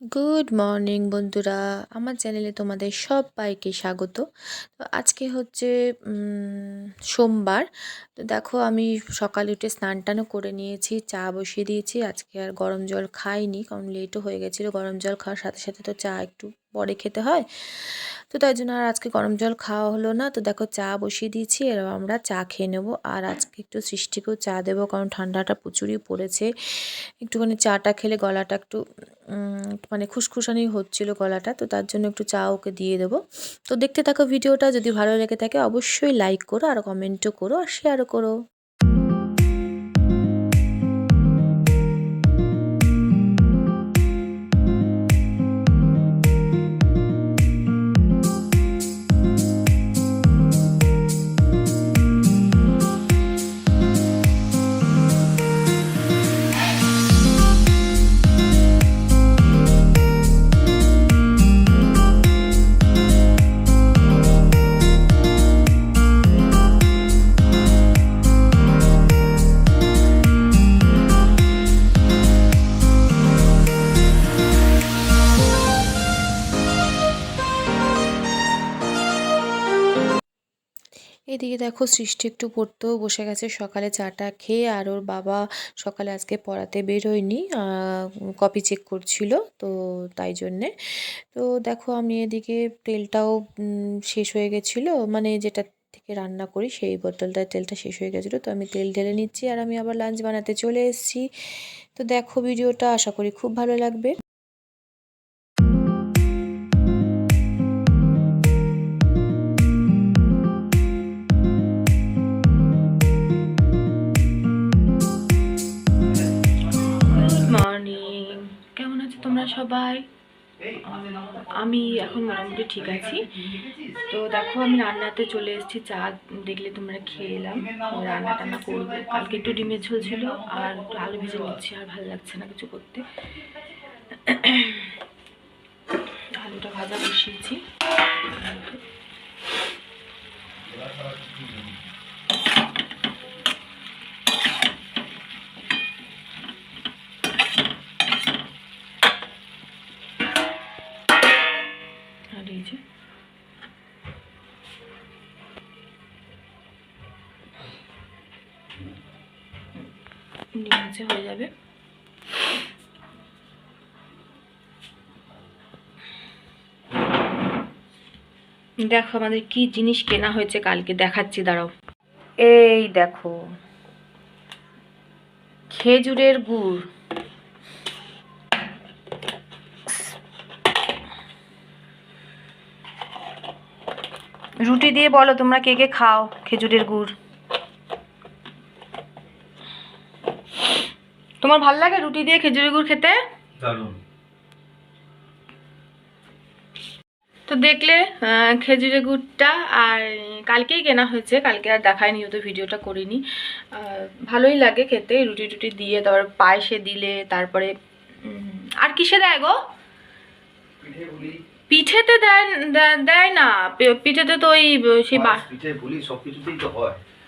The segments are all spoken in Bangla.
গুড মর্নিং বন্ধুরা, আমার চ্যানেলে তোমাদের সবাইকে স্বাগত। তো আজকে হচ্ছে সোমবার। তো দেখো, আমি সকালে উঠে স্নান টানও করে নিয়েছি, চা বসিয়ে দিয়েছি। আজকে আর গরম জল খাইনি, কারণ লেটও হয়ে গেছিলো। গরম জল খাওয়ার সাথে সাথে তো চা একটু পরে খেতে হয়, তো তাই জন্য আর আজকে গরম জল খাওয়া হলো না। তো দেখো, চা বসিয়ে দিয়েছি, এবার আমরা চা খেয়ে নেবো। আর আজকে একটু সৃষ্টিকেও চা দেবো, কারণ ঠান্ডাটা প্রচুরই পড়েছে। একটুখানি চাটা খেলে গলাটা একটু মানে খুসখুসানি হচ্ছিল গলাটা, তো তার জন্য একটু চা ওকে দিয়ে দেবো। তো দেখতে থাকো ভিডিওটা, যদি ভালো লেগে থাকে অবশ্যই লাইক করো, আর কমেন্টও করো, আর শেয়ারও করো। এদিকে দেখো, সৃষ্টি একটু পড়তেও বসে গেছে সকালে চাটা খেয়ে। আর ওর বাবা সকালে আজকে পড়াতে বেরোয়নি, কপি চেক করছিল, তো তাই জন্যে। তো দেখো, আমি এদিকে তেলটাও শেষ হয়ে গেছিলো, মানে যেটা থেকে রান্না করি সেই বোতলটায় তেলটা শেষ হয়ে গেছিলো, তো আমি তেল ঢেলে নিচ্ছি। আর আমি আবার লাঞ্চ বানাতে চলে এসেছি। তো দেখো, ভিডিওটা আশা করি খুব ভালো লাগবে। গুড মর্নিং, কেমন আছো তোমরা সবাই? আমি এখন মোটামুটি ঠিক আছি। তো দেখো, আমি রান্নাতে চলে এসেছি। চা দেখলে তোমরা খেয়ে এলাম। রান্না টান্না করবো, কালকে একটু ডিমের ঝোল ছিল, আর একটু আলু ভেজে নিচ্ছি। আর ভালো লাগছে না কিছু করতে। আলুটা ভাজা বসিয়েছি। আর এই যে ডিম হয়ে যাবে। দেখো, আমাদের কি জিনিস কেনা হয়েছে কালকে, দেখাচ্ছি, দাঁড়াও। এই দেখো, খেজুরের গুড়। রুটি দিয়ে বলো তোমরা কে কে খাও খেজুরের গুড়। তোমার ভাল লাগে রুটি দিয়ে খেজুরের গুড় খেতে? দারুণ। তো দেখলে খেজুরের গুড়টা, আর কালকেই কেনা হয়েছে, কালকে আর দেখায়নি, যেহেতু ভিডিওটা করিনি। ভালোই লাগে খেতে, রুটি টুটি দিয়ে, তারপর পায়েসে দিলে, তারপরে আর কিসে দেয় গো? পিঠেতে দেয় দেয় না, পিঠেতে তো ওই সেই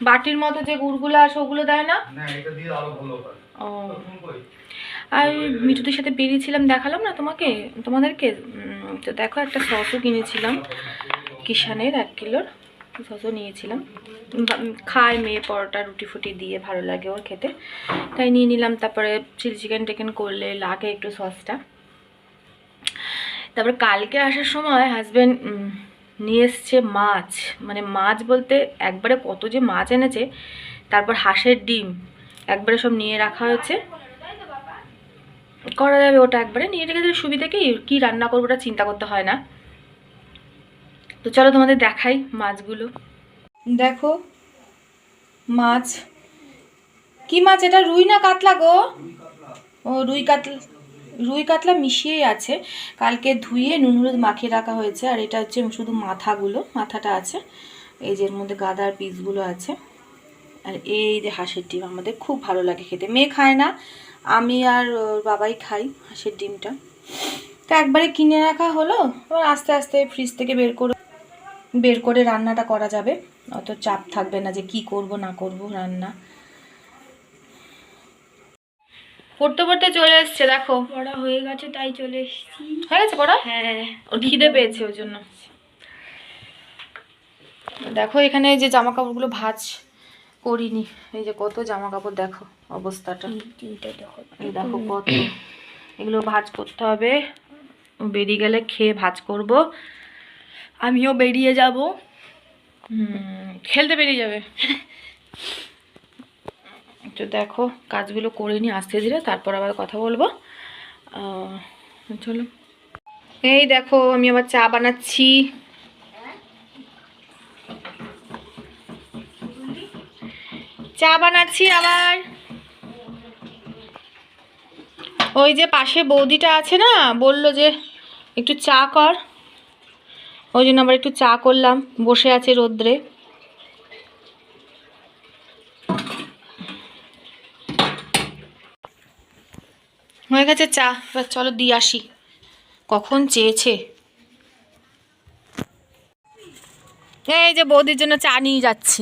বাটির মতো যে গুড়গুলো আছে ওগুলো দেয় না। ও, আর মিঠুদের সাথে বেরিয়েছিলাম, দেখালাম না তোমাদেরকে। তো দেখো, একটা সসও কিনেছিলাম, কিষানের 1 কিলোর সসও নিয়েছিলাম। খায় মেয়ে পরোটা রুটি ফুটি দিয়ে, ভালো লাগে ওর খেতে, তাই নিয়ে নিলাম। তারপরে চিলি চিকেন টেকেন করলে লাগে একটু সসটা। তারপর কালকে আসার সময় হাজব্যান্ড নিয়ে এসছে মাছ, মানে মাছ বলতে একবারে কত যে মাছ এনেছে। তারপর হাঁসের ডিম একবারে সব নিয়ে রাখা হয়েছে, করা যাবে ওটা, একবারে নিয়ে রেখে দিলে সুবিধা, কি রান্না করবো ওটা চিন্তা করতে হয় না। তো চলো তোমাদের দেখাই মাছগুলো। দেখো মাছ, কি মাছ এটা? রুই না কাতলা গো? ও, রুই কাতলা মিশিয়েই আছে। কালকে ধুয়ে নুন হলুদ মাখিয়ে রাখা হয়েছে। আর এটা হচ্ছে শুধু মাথাটা আছে, এই যে এর মধ্যে গাদার পিসগুলো আছে। আর এই যে হাঁসের ডিম, আমাদের খুব ভালো লাগে খেতে। মেয়ে খায় না, আমি আর ওর বাবাই খাই হাঁসের ডিমটা। তো একবারে কিনে রাখা হলো, আস্তে আস্তে ফ্রিজ থেকে বের করে রান্নাটা করা যাবে, অত চাপ থাকবে না যে কি করব না করব রান্না। পড়তে পড়তে চলে এসছে, দেখো পড়া হয়ে গেছে তাই চলে এসেছি। হয়ে গেছে পড়া? হ্যাঁ, ওর খিদে পেয়েছে ওই জন্য। দেখো এখানে যে জামা কাপড়গুলো ভাঁজ করিনি, এই যে কত জামা কাপড়, দেখো অবস্থাটা, এই দেখো কত, এগুলো ভাঁজ করতে হবে। বেরিয়ে গেলে খেয়ে ভাঁজ করব। আমিও বেরিয়ে যাব। খেলতে বেরিয়ে যাবে। তো দেখো কাজগুলো করে নি আস্তে ধীরে, তারপর আবার কথা বলবো। চলো, এই দেখো আমি আবার চা বানাচ্ছি। চা বানাচ্ছি আবার। ওই যে পাশে বৌদিটা আছে না, বললো যে একটু চা কর, ওই জন্য আবার একটু চা করলাম। বসে আছে রোদ্রে। হয়ে গেছে চা, এবার চলো দিয়ে আসি। কখন চেয়েছে। এই যে বৌদির জন্য চা নিয়ে যাচ্ছি।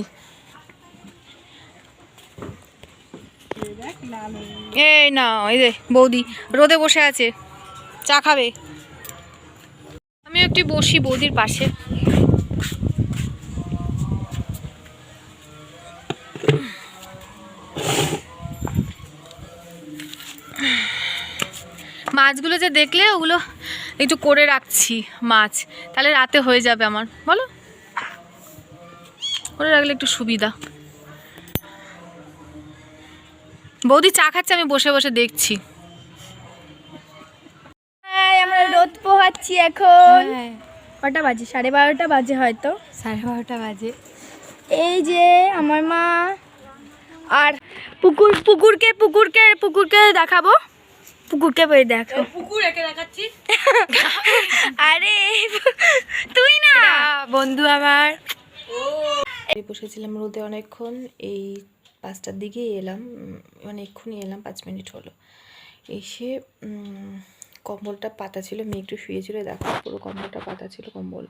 এই না, এই যে বৌদি রোদে বসে আছে, চা খাবে। আমি একটু বসি বৌদির পাশে। মাছগুলো যে দেখলে ওগুলো একটু করে রাখছি মাছ, তাহলে রাতে হয়ে যাবে আমার, বলো করে রাখলে একটু সুবিধা। বৌদি চা খাচ্ছে, আমি বসে বসে দেখছি। আমরা রোদ পোহাচ্ছি এখন। কটা বাজে? 12:30 বাজে, হয়তো 12:30 বাজে। এই যে আমার মা আর পুকুরকে দেখাবো। পুকুরকে বই দেখো, পুকুর একে দেখাচ্ছি। আরে তুই না বন্ধু আমার। বসেছিলাম রোদে অনেকক্ষণ, এই 5টার দিকেই এলাম, মানে এক্ষুনি এলাম, 5 মিনিট হলো। এসে কম্বলটা পাতা ছিল, মেয়ে একটু শুয়েছিল, দেখো পুরো কম্বলটা পাতা ছিল। কম্বল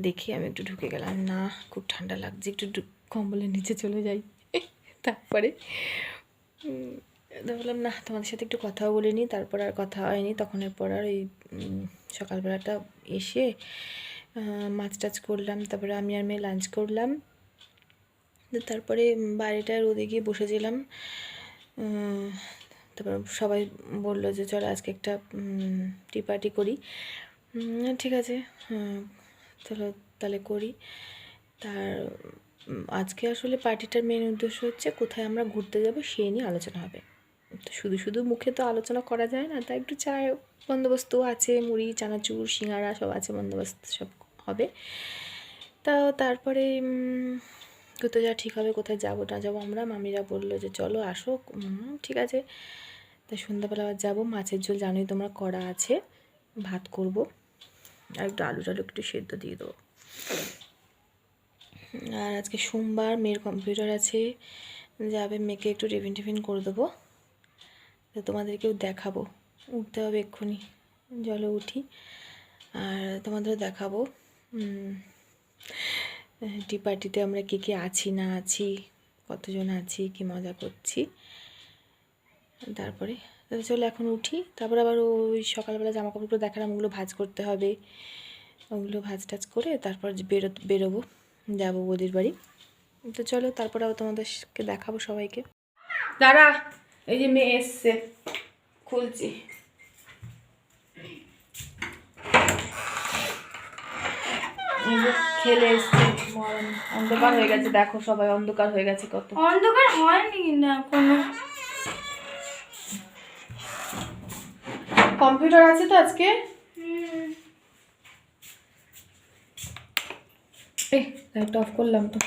দেখে আমি একটু ঢুকে গেলাম, না খুব ঠান্ডা লাগছে, একটু কম্বলের নিচে চলে যাই। তারপরে বললাম না তোমাদের সাথে একটু কথাও বলে নিই, তারপর আর কথা হয়নি। তখন এরপর আর ওই সকালবেলাটা এসে মাছ টাছ করলাম, তারপরে আমি আর মেয়ে লাঞ্চ করলাম। তারপরে বাইরেটা রোদে গিয়ে বসেছিলাম। তারপর সবাই বললো যে চলো আজকে একটা টি পার্টি করি। ঠিক আছে, চলো তাহলে করি। তার আজকে আসলে পার্টিটার মেন উদ্দেশ্য হচ্ছে কোথায় আমরা ঘুরতে যাব সেই নিয়ে আলোচনা হবে। তো শুধু শুধু মুখে তো আলোচনা করা যায় না, তাই একটু চায়ের বন্দোবস্ত আছে, মুড়ি চানাচুর সিঙ্গারা সব আছে, বন্দোবস্ত সব হবে। তারপরে কোথায় যা ঠিক হবে, কোথায় যাবো না যাবো আমরা। মামিরা বললো যে চলো আসো, ঠিক আছে। তাই সন্ধ্যাবেলা আবার যাবো। মাছের ঝোল জানোই তোমরা করা আছে, ভাত করব, আর একটু আলু টালু একটু সেদ্ধ দিয়ে দেবো। আর আজকে সোমবার, মেয়ের কম্পিউটার আছে, যাবে, মেয়েকে একটু টিফিন করে দেবো। তো তোমাদেরকেও দেখাবো, উঠতে হবে এক্ষুনি, চলো উঠি আর তোমাদেরও দেখাবো টি পার্টিতে আমরা কে আছি না আছি, কতজন আছি, কি মজা করছি। তারপরে চলো এখন উঠি, তারপর আবার ওই সকালবেলা জামা কাপড়গুলো দেখালাম, ওগুলো ভাঁজ করতে হবে, ওগুলো ভাঁজ টাজ করে তারপর বেরোবো, যাবো বৌদির বাড়ি। তো চলো তারপর আবার তোমাদেরকে দেখাবো সবাইকে। দাঁড়া, এই যে মেয়ে এসছে, খুলছি। খেলে এসছে, অন্ধকার হয়ে গেছে, দেখো সবাই অন্ধকার হয়ে গেছে। কত অন্ধকার হয়নি না, কোনো কম্পিউটার আছে তো আজকে। লাইট অফ করলাম তো।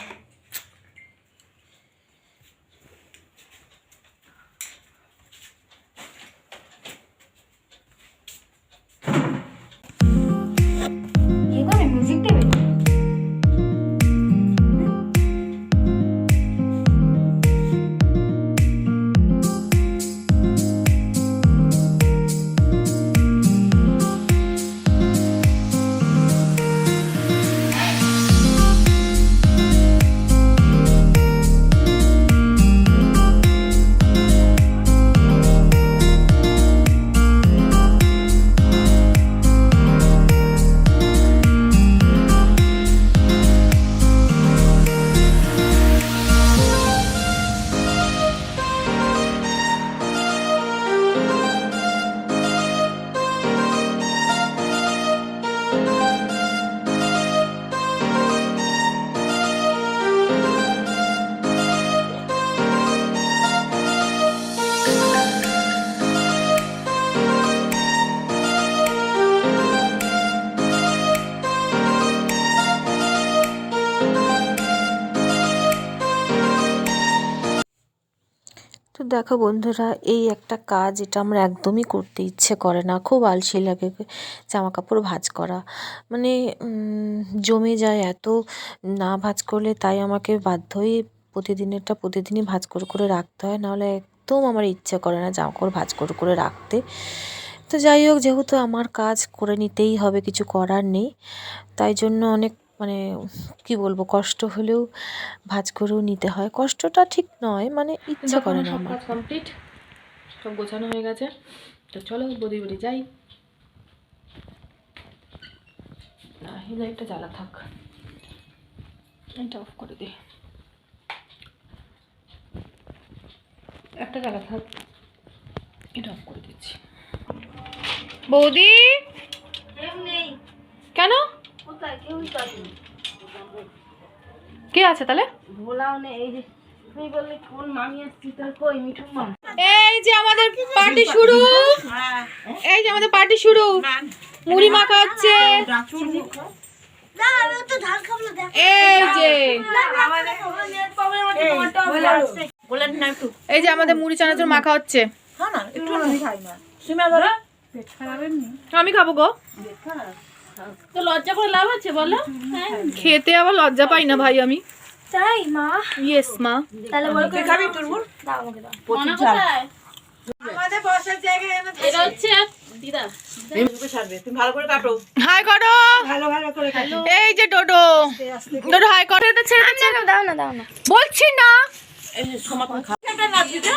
মিউজিক দেবে। দেখো বন্ধুরা, এই একটা কাজ এটা আমার একদমই করতে ইচ্ছে করে না, খুব আলসি লাগে জামা কাপড় ভাঁজ করা। মানে জমে যায় এত, না ভাঁজ করলে তাই আমাকে বাধ্য হয়ে প্রতিদিনেরটা প্রতিদিনই ভাঁজ করে রাখতে হয়, নাহলে একদম আমার ইচ্ছে করে না জামা কাপড় ভাঁজ করে রাখতে। তো যাই হোক, যেহেতু আমার কাজ করে নিতেই হবে, কিছু করার নেই, তাই জন্য অনেক মানে কী বলবো, কষ্ট হলেও ভাঁজ করেও নিতে হয়। কষ্টটা ঠিক নয়, মানে ইচ্ছা করে না আমার। কাজ কমপ্লিট, সব গোছানো হয়ে গেছে। তো চলো বদি বদি যাই। এই লাইটটা জ্বালা থাক, এটা অফ করে দে, একটা জ্বালা থাক, এটা অফ করে দিচ্ছি। বৌদি কেন, কে আছে তাহলে? এই যে আমাদের পার্টি শুরু, এই যে আমাদের পার্টি শুরু, মুড়ি মাখা হচ্ছে। এই যে এই যে আমাদের মুড়ি চানাচুর মাখা হচ্ছে। আমি খাবো গো। তো লজ্জা করে লাভ আছে বলো? খেতে আবার লজ্জা পাই না ভাই আমি। তাই মা? ইয়েস মা। তাহলে বলো কে খাবি? তুরমুর দাও আমাকে দাও। কোথায়? আমাদের বসার জায়গায় এনে দাও। এটা হচ্ছে দিদা, তুমি ছাড়বে, তুমি ভালো করে কাটো। হাই করো। ভালো ভালো করে কাটো। এই যে ডোডো, ডোডো হাই করো। এটা ছেড়ে দে, দাও না দাও না। বলছি না। এই যে সমাপন খা। এটা না দিদা।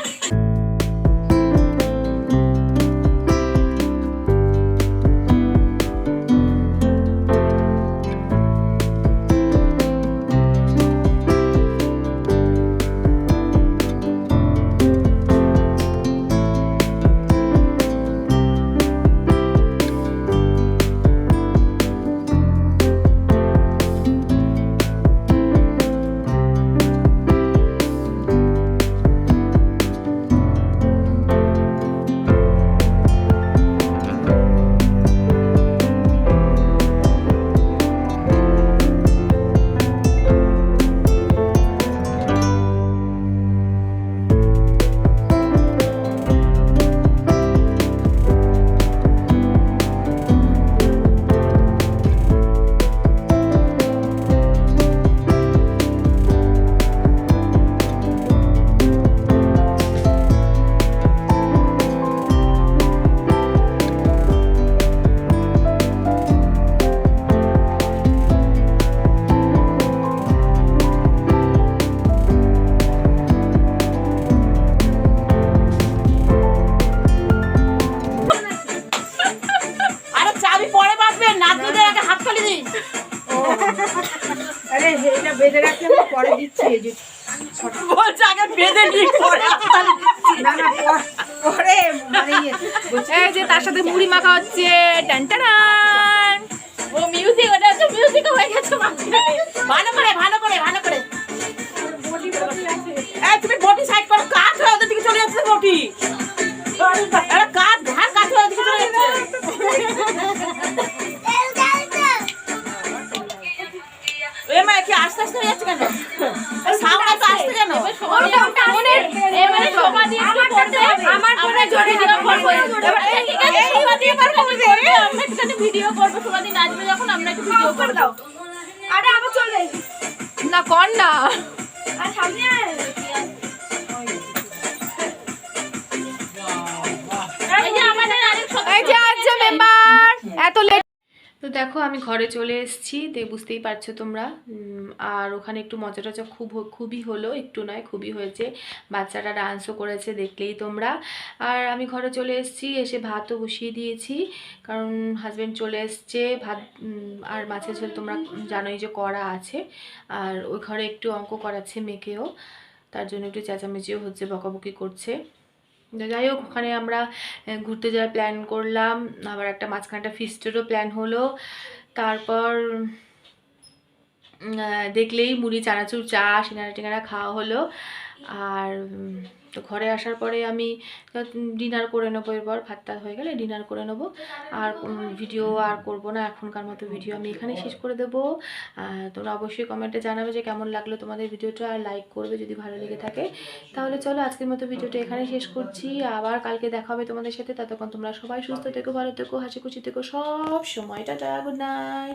আরে চাবি পরে বাঁধবে, নাতনিদের আগে হাত তালি দিন। আরে এটা বেঁধে রাখলে আমি পরে দিচ্ছি। এই যে বলছে আগে বেঁধে নিই পরে হাত তালি দিচ্ছি। না না পরে মানে এই যে তার সাথে মুড়ি মাখা হচ্ছে। টান টান। ও মিউজিক, ওটা তো মিউজিক হয়ে গেছে মাঝখানে। ভালো করে ভালো করে ভালো করে। এই তুমি বটি সাইড করো, কাজ হয়ে ওদের দিকে চলে যাচ্ছে বটি। আরে কাজ ঘাড় কাজ হয়ে ওদের দিকে চলে যাচ্ছে। এ মা কি আস্তে আস্তে হয়ে যাচ্ছে কেন? সাউন্ড এত আসছে কেন? এবারে শোভা দিয়ে একটু করতে হবে। আমার ফোনে জোরে ভিডিও করব। এবার ঠিক আছে, শোভা দিয়ে করব। আমরা একটু ভিডিও করব, শোভা দিয়ে নাচবে যখন আমরা একটু ভিডিও করব। আরে আবার চলে না কর না। আর সামনে আয়। এই যে আমাদের আরেক এই যে আজকে মেম্বার এত লেট। তো দেখো আমি ঘরে চলে এসেছি, বুঝতেই পারছো তোমরা। আর ওখানে একটু মজা টজা খুবই হলো, একটু নয় খুবই হয়েছে। বাচ্চারা ডান্সও করেছে, দেখলেই তোমরা। আর আমি ঘরে চলে এসেছি, এসে ভাতও বসিয়ে দিয়েছি, কারণ হাজব্যান্ড চলে এসছে। ভাত আর মাছের ঝোল তোমরা জানোই যে করা আছে। আর ওই ঘরে একটু অঙ্ক করাচ্ছে মেয়েকেও, তার জন্য একটু চেঁচামেচিও হচ্ছে, বকাবকি করছে। যাই হোক, ওখানে আমরা ঘুরতে যাওয়ার প্ল্যান করলাম, আবার একটা মাঝখানটা ফিস্টেরও প্ল্যান হলো। তারপর দেখলেই মুড়ি চানাচুর চা সিঙ্গারা টিঙ্গারা খাওয়া হলো। আর তো ঘরে আসার পরে আমি ডিনার করে নেবো, এরপর ভাতটা হয়ে গেলে ডিনার করে নেবো। আর ভিডিও আর করব না, এখনকার মতো ভিডিও আমি এখানেই শেষ করে দেবো। তোমরা অবশ্যই কমেন্টে জানাবে যে কেমন লাগলো তোমাদের ভিডিওটা, আর লাইক করবে যদি ভালো লেগে থাকে। তাহলে চলো আজকের মতো ভিডিওটা এখানেই শেষ করছি, আবার কালকে দেখা হবে তোমাদের সাথে। ততক্ষণ তোমরা সবাই সুস্থ থেকো, ভালো থেকো, হাসি খুশি থেকো সব সময়। Tata, good night.